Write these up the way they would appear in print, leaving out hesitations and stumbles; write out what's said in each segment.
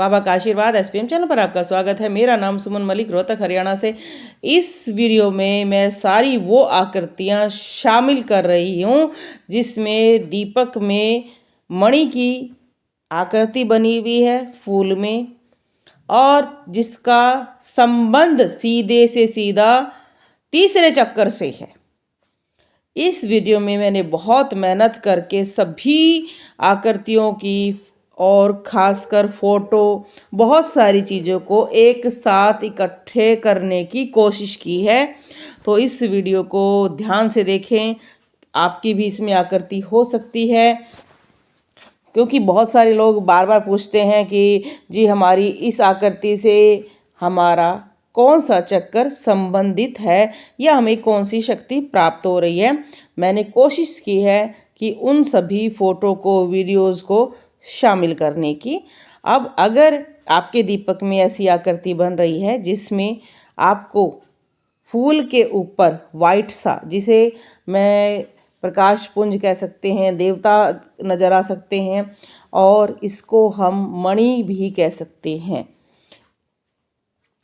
बाबा का आशीर्वाद SPM channel पर आपका स्वागत है। मेरा नाम सुमन मलिक, रोहतक हरियाणा से। इस वीडियो में मैं सारी वो आकृतियाँ शामिल कर रही हूँ जिसमें दीपक में मणि की आकृति बनी हुई है फूल में, और जिसका संबंध सीधे से सीधा तीसरे चक्कर से है। इस वीडियो में मैंने बहुत मेहनत करके सभी आकृतियों की और ख़ासकर फ़ोटो, बहुत सारी चीज़ों को एक साथ इकट्ठे करने की कोशिश की है। तो इस वीडियो को ध्यान से देखें, आपकी भी इसमें आकृति हो सकती है। क्योंकि बहुत सारे लोग बार बार पूछते हैं कि जी हमारी इस आकृति से हमारा कौन सा चक्कर संबंधित है या हमें कौन सी शक्ति प्राप्त हो रही है। मैंने कोशिश की है कि उन सभी फ़ोटो को, वीडियोज़ को शामिल करने की। अब अगर आपके दीपक में ऐसी आकृति बन रही है जिसमें आपको फूल के ऊपर वाइट सा, जिसे मैं प्रकाश पुंज कह सकते हैं, देवता नज़र आ सकते हैं, और इसको हम मणि भी कह सकते हैं।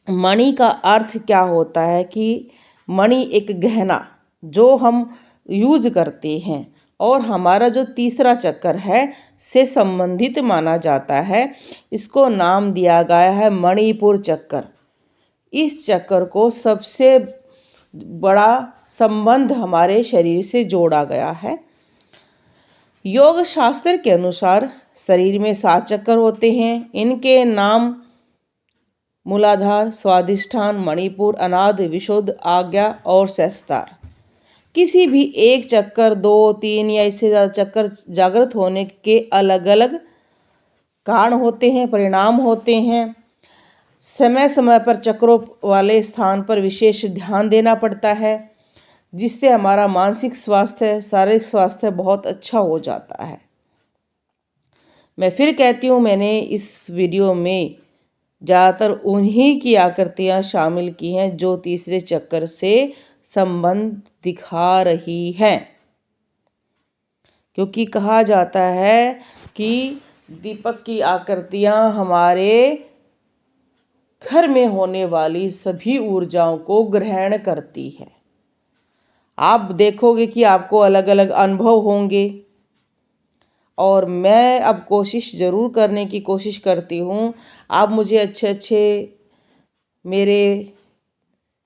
मणि का अर्थ क्या होता है कि मणि एक गहना जो हम यूज करते हैं और हमारा जो तीसरा चक्कर है से संबंधित माना जाता है। इसको नाम दिया गया है मणिपुर चक्कर। इस चक्कर को सबसे बड़ा संबंध हमारे शरीर से जोड़ा गया है। योग शास्त्र के अनुसार शरीर में 7 चक्कर होते हैं। इनके नाम मूलाधार, स्वादिष्ठान, मणिपुर, अनाद, विशुद्ध, आज्ञा और सहस्त्रार। किसी भी एक चक्कर, 2, 3 या इससे ज़्यादा चक्कर जागृत होने के अलग अलग कारण होते हैं, परिणाम होते हैं। समय समय पर चक्रों वाले स्थान पर विशेष ध्यान देना पड़ता है, जिससे हमारा मानसिक स्वास्थ्य, शारीरिक स्वास्थ्य बहुत अच्छा हो जाता है। मैं फिर कहती हूँ, मैंने इस वीडियो में ज़्यादातर उन्हीं की आकृतियाँ शामिल की हैं जो तीसरे चक्कर से संबंध दिखा रही हैं। क्योंकि कहा जाता है कि दीपक की आकृतियाँ हमारे घर में होने वाली सभी ऊर्जाओं को ग्रहण करती है। आप देखोगे कि आपको अलग अलग अनुभव होंगे, और मैं अब कोशिश ज़रूर करने की कोशिश करती हूँ। आप मुझे अच्छे अच्छे मेरे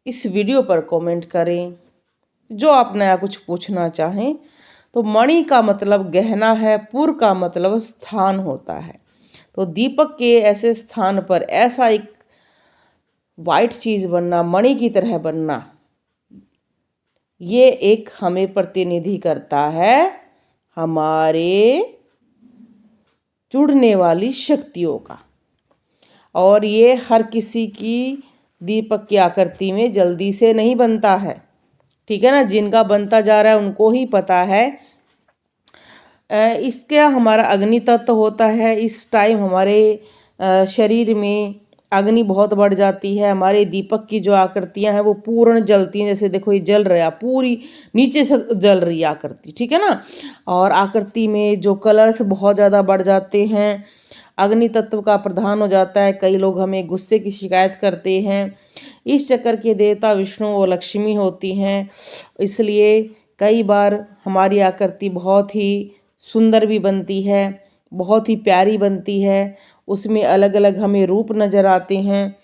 इस वीडियो पर कमेंट करें, जो आप नया कुछ पूछना चाहें। तो मणि का मतलब गहना है, पुर का मतलब स्थान होता है। तो दीपक के ऐसे स्थान पर ऐसा एक वाइट चीज़ बनना, मणि की तरह बनना, ये एक हमें प्रतिनिधि करता है हमारे जुड़ने वाली शक्तियों का। और ये हर किसी की दीपक की आकृति में जल्दी से नहीं बनता है, ठीक है ना। जिनका बनता जा रहा है उनको ही पता है। इसका हमारा अग्नि तत्व होता है। इस टाइम हमारे शरीर में अग्नि बहुत बढ़ जाती है। हमारे दीपक की जो आकृतियां हैं वो पूर्ण जलती हैं। जैसे देखो ये जल रहा है, पूरी नीचे से जल रही है आकृति, ठीक है ना। और आकृति में जो कलर्स बहुत ज़्यादा बढ़ जाते हैं, अग्नि तत्व का प्रधान हो जाता है। कई लोग हमें गुस्से की शिकायत करते हैं। इस चक्कर के देवता विष्णु और लक्ष्मी होती हैं, इसलिए कई बार हमारी आकृति बहुत ही सुंदर भी बनती है, बहुत ही प्यारी बनती है। उसमें अलग अलग हमें रूप नज़र आते हैं।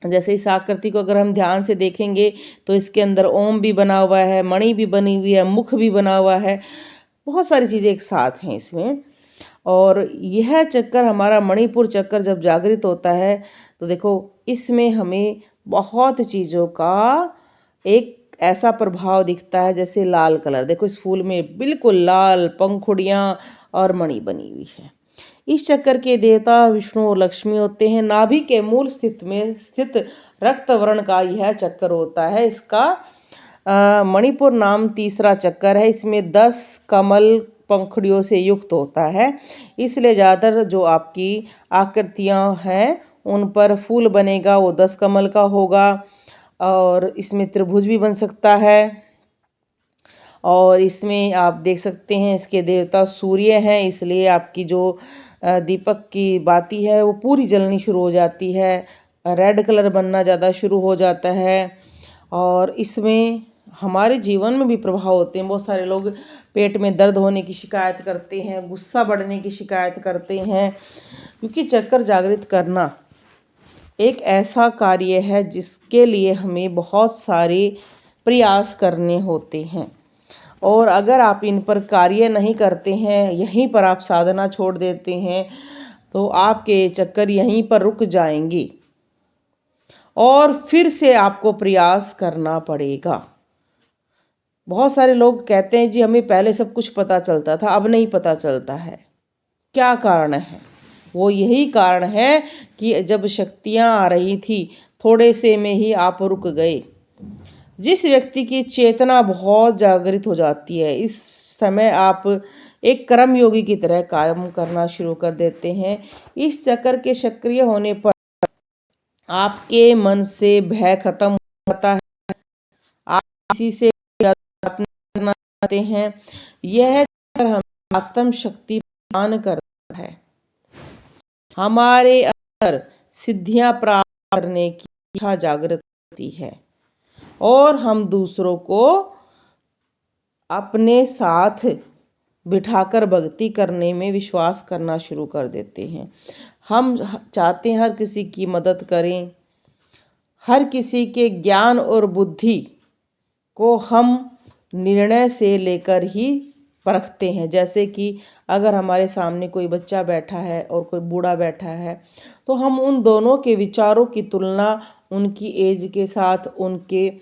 जैसे इस आकृति को अगर हम ध्यान से देखेंगे तो इसके अंदर ओम भी बना हुआ है, मणि भी बनी हुई है, मुख भी बना हुआ है, बहुत सारी चीज़ें एक साथ हैं इसमें। और यह चक्कर हमारा मणिपुर चक्कर जब जागृत होता है तो देखो इसमें हमें बहुत चीज़ों का एक ऐसा प्रभाव दिखता है। जैसे लाल कलर, देखो इस फूल में बिल्कुल लाल पंखुड़ियाँ और मणि बनी हुई है। इस चक्कर के देवता विष्णु और लक्ष्मी होते हैं। नाभि के मूल स्थित रक्त वर्ण का यह चक्कर होता है। इसका मणिपुर नाम तीसरा चक्कर है। इसमें 10 कमल पंखुड़ियों से युक्त होता है, इसलिए ज़्यादातर जो आपकी आकृतियाँ हैं उन पर फूल बनेगा वो 10 कमल का होगा। और इसमें त्रिभुज भी बन सकता है। और इसमें आप देख सकते हैं इसके देवता सूर्य हैं, इसलिए आपकी जो दीपक की बाती है वो पूरी जलनी शुरू हो जाती है, रेड कलर बनना ज़्यादा शुरू हो जाता है। और इसमें हमारे जीवन में भी प्रभाव होते हैं। बहुत सारे लोग पेट में दर्द होने की शिकायत करते हैं, गुस्सा बढ़ने की शिकायत करते हैं, क्योंकि चक्कर जागृत करना एक ऐसा कार्य है जिसके लिए हमें बहुत सारे प्रयास करने होते हैं। और अगर आप इन पर कार्य नहीं करते हैं, यहीं पर आप साधना छोड़ देते हैं, तो आपके चक्कर यहीं पर रुक जाएंगे और फिर से आपको प्रयास करना पड़ेगा। बहुत सारे लोग कहते हैं जी हमें पहले सब कुछ पता चलता था, अब नहीं पता चलता है। क्या कारण है? वो यही कारण है कि जब शक्तियाँ आ रही थी, थोड़े से में ही आप रुक गए। जिस व्यक्ति की चेतना बहुत जागृत हो जाती है, इस समय आप एक कर्मयोगी की तरह काम करना शुरू कर देते हैं। इस चक्र के सक्रिय होने पर आपके मन से भय खत्म हो जाता है, आप किसी से बात नहीं करना चाहते हैं। यह चक्र हमें आत्म शक्ति प्रदान करता है, हमारे अंदर सिद्धियां प्राप्त करने की इच्छा जागृत होती है और हम दूसरों को अपने साथ बिठाकर भक्ति करने में विश्वास करना शुरू कर देते हैं। हम चाहते हैं हर किसी की मदद करें, हर किसी के ज्ञान और बुद्धि को हम निर्णय से लेकर ही परखते हैं। जैसे कि अगर हमारे सामने कोई बच्चा बैठा है और कोई बूढ़ा बैठा है, तो हम उन दोनों के विचारों की तुलना उनकी एज के साथ, उनके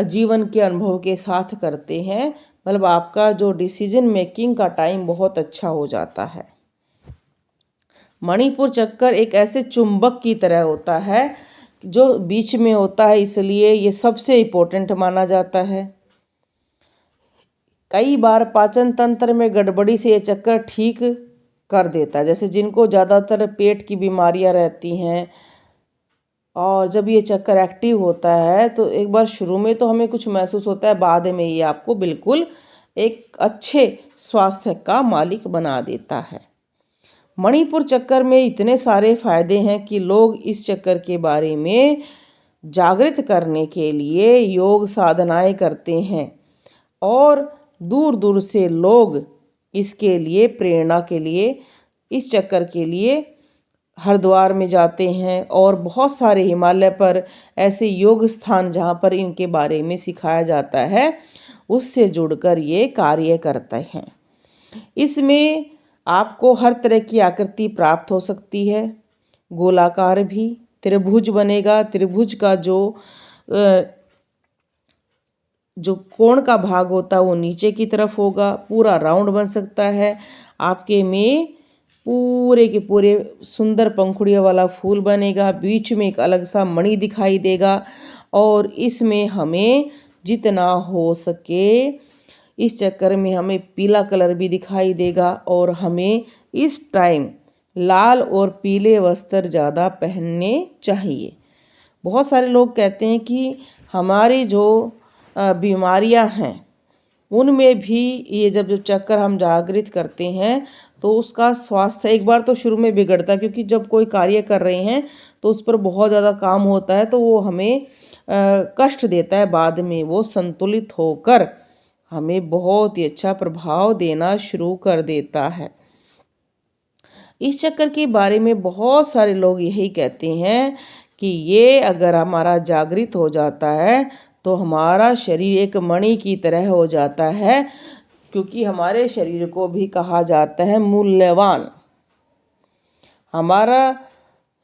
जीवन के अनुभव के साथ करते हैं। मतलब आपका जो डिसीजन मेकिंग का टाइम बहुत अच्छा हो जाता है। मणिपुर चक्कर एक ऐसे चुंबक की तरह होता है जो बीच में होता है, इसलिए ये सबसे इम्पोर्टेंट माना जाता है। कई बार पाचन तंत्र में गड़बड़ी से ये चक्कर ठीक कर देता है। जैसे जिनको ज़्यादातर पेट की बीमारियां रहती हैं, और जब ये चक्कर एक्टिव होता है तो एक बार शुरू में तो हमें कुछ महसूस होता है, बाद में ये आपको बिल्कुल एक अच्छे स्वास्थ्य का मालिक बना देता है। मणिपुर चक्कर में इतने सारे फायदे हैं कि लोग इस चक्कर के बारे में जागृत करने के लिए योग साधनाएं करते हैं और दूर दूर से लोग इसके लिए प्रेरणा के लिए, इस चक्कर के लिए हरिद्वार में जाते हैं। और बहुत सारे हिमालय पर ऐसे योग स्थान जहाँ पर इनके बारे में सिखाया जाता है, उससे जुड़कर ये कार्य करते हैं। इसमें आपको हर तरह की आकृति प्राप्त हो सकती है, गोलाकार भी, त्रिभुज बनेगा। त्रिभुज का जो कोण का भाग होता है वो नीचे की तरफ होगा, पूरा राउंड बन सकता है। आपके में पूरे के पूरे सुंदर पंखुड़ियों वाला फूल बनेगा, बीच में एक अलग सा मणि दिखाई देगा। और इसमें हमें जितना हो सके इस चक्कर में हमें पीला कलर भी दिखाई देगा, और हमें इस टाइम लाल और पीले वस्त्र ज़्यादा पहनने चाहिए। बहुत सारे लोग कहते हैं कि हमारी जो बीमारियां हैं उनमें भी ये जब चक्कर हम जागृत करते हैं तो उसका स्वास्थ्य एक बार तो शुरू में बिगड़ता है, क्योंकि जब कोई कार्य कर रहे हैं तो उस पर बहुत ज़्यादा काम होता है, तो वो हमें कष्ट देता है। बाद में वो संतुलित होकर हमें बहुत ही अच्छा प्रभाव देना शुरू कर देता है। इस चक्कर के बारे में बहुत सारे लोग यही कहते हैं कि ये अगर हमारा जागृत हो जाता है तो हमारा शरीर एक मणि की तरह हो जाता है, क्योंकि हमारे शरीर को भी कहा जाता है मूल्यवान। हमारा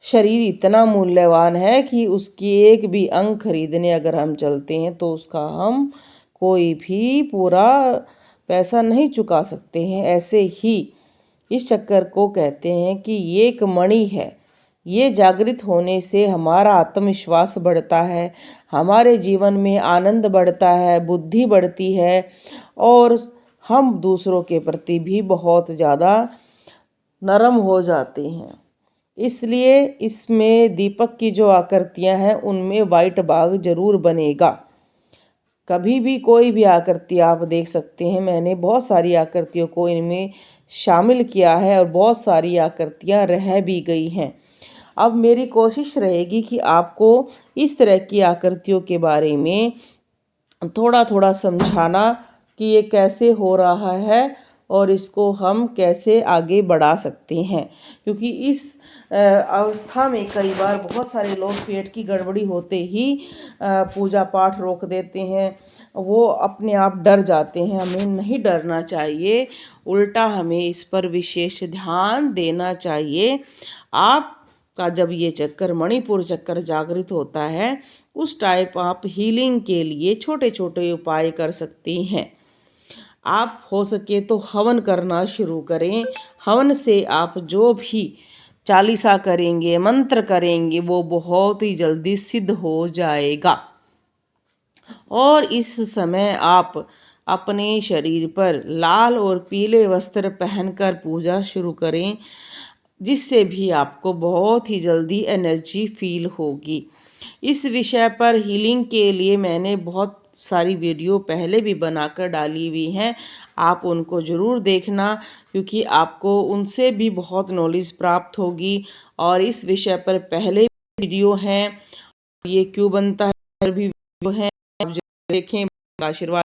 शरीर इतना मूल्यवान है कि उसकी एक भी अंग खरीदने अगर हम चलते हैं तो उसका हम कोई भी पूरा पैसा नहीं चुका सकते हैं। ऐसे ही इस चक्कर को कहते हैं कि ये एक मणि है। ये जागृत होने से हमारा आत्मविश्वास बढ़ता है, हमारे जीवन में आनंद बढ़ता है, बुद्धि बढ़ती है, और हम दूसरों के प्रति भी बहुत ज़्यादा नरम हो जाते हैं। इसलिए इसमें दीपक की जो आकृतियां हैं उनमें वाइट बाग जरूर बनेगा। कभी भी कोई भी आकृति आप देख सकते हैं, मैंने बहुत सारी आकृतियों को इनमें शामिल किया है और बहुत सारी आकृतियाँ रह भी गई हैं। अब मेरी कोशिश रहेगी कि आपको इस तरह की आकृतियों के बारे में थोड़ा-थोड़ा समझाना कि ये कैसे हो रहा है और इसको हम कैसे आगे बढ़ा सकते हैं। क्योंकि इस अवस्था में कई बार बहुत सारे लोग पेट की गड़बड़ी होते ही पूजा पाठ रोक देते हैं। वो अपने आप डर जाते हैं, हमें नहीं डरना चाहिए, उल्टा हमें इस पर विशेष ध्यान देना चाहिए। आपका जब ये चक्कर मणिपुर चक्कर जागृत होता है, उस टाइप आप हीलिंग के लिए छोटे-छोटे उपाय कर सकती हैं। आप हो सके तो हवन करना शुरू करें। हवन से आप जो भी चालीसा करेंगे, मंत्र करेंगे, वो बहुत ही जल्दी सिद्ध हो जाएगा। और इस समय आप अपने शरीर पर लाल और पीले वस्त्र पहनकर पूजा शुरू करें, जिससे भी आपको बहुत ही जल्दी एनर्जी फील होगी। इस विषय पर हीलिंग के लिए मैंने बहुत सारी वीडियो पहले भी बनाकर डाली हुई हैं, आप उनको ज़रूर देखना, क्योंकि आपको उनसे भी बहुत नॉलेज प्राप्त होगी। और इस विषय पर पहले वीडियो हैं, ये क्यों बनता है भी वीडियो हैं, आप ज़रूर देखें। आशीर्वाद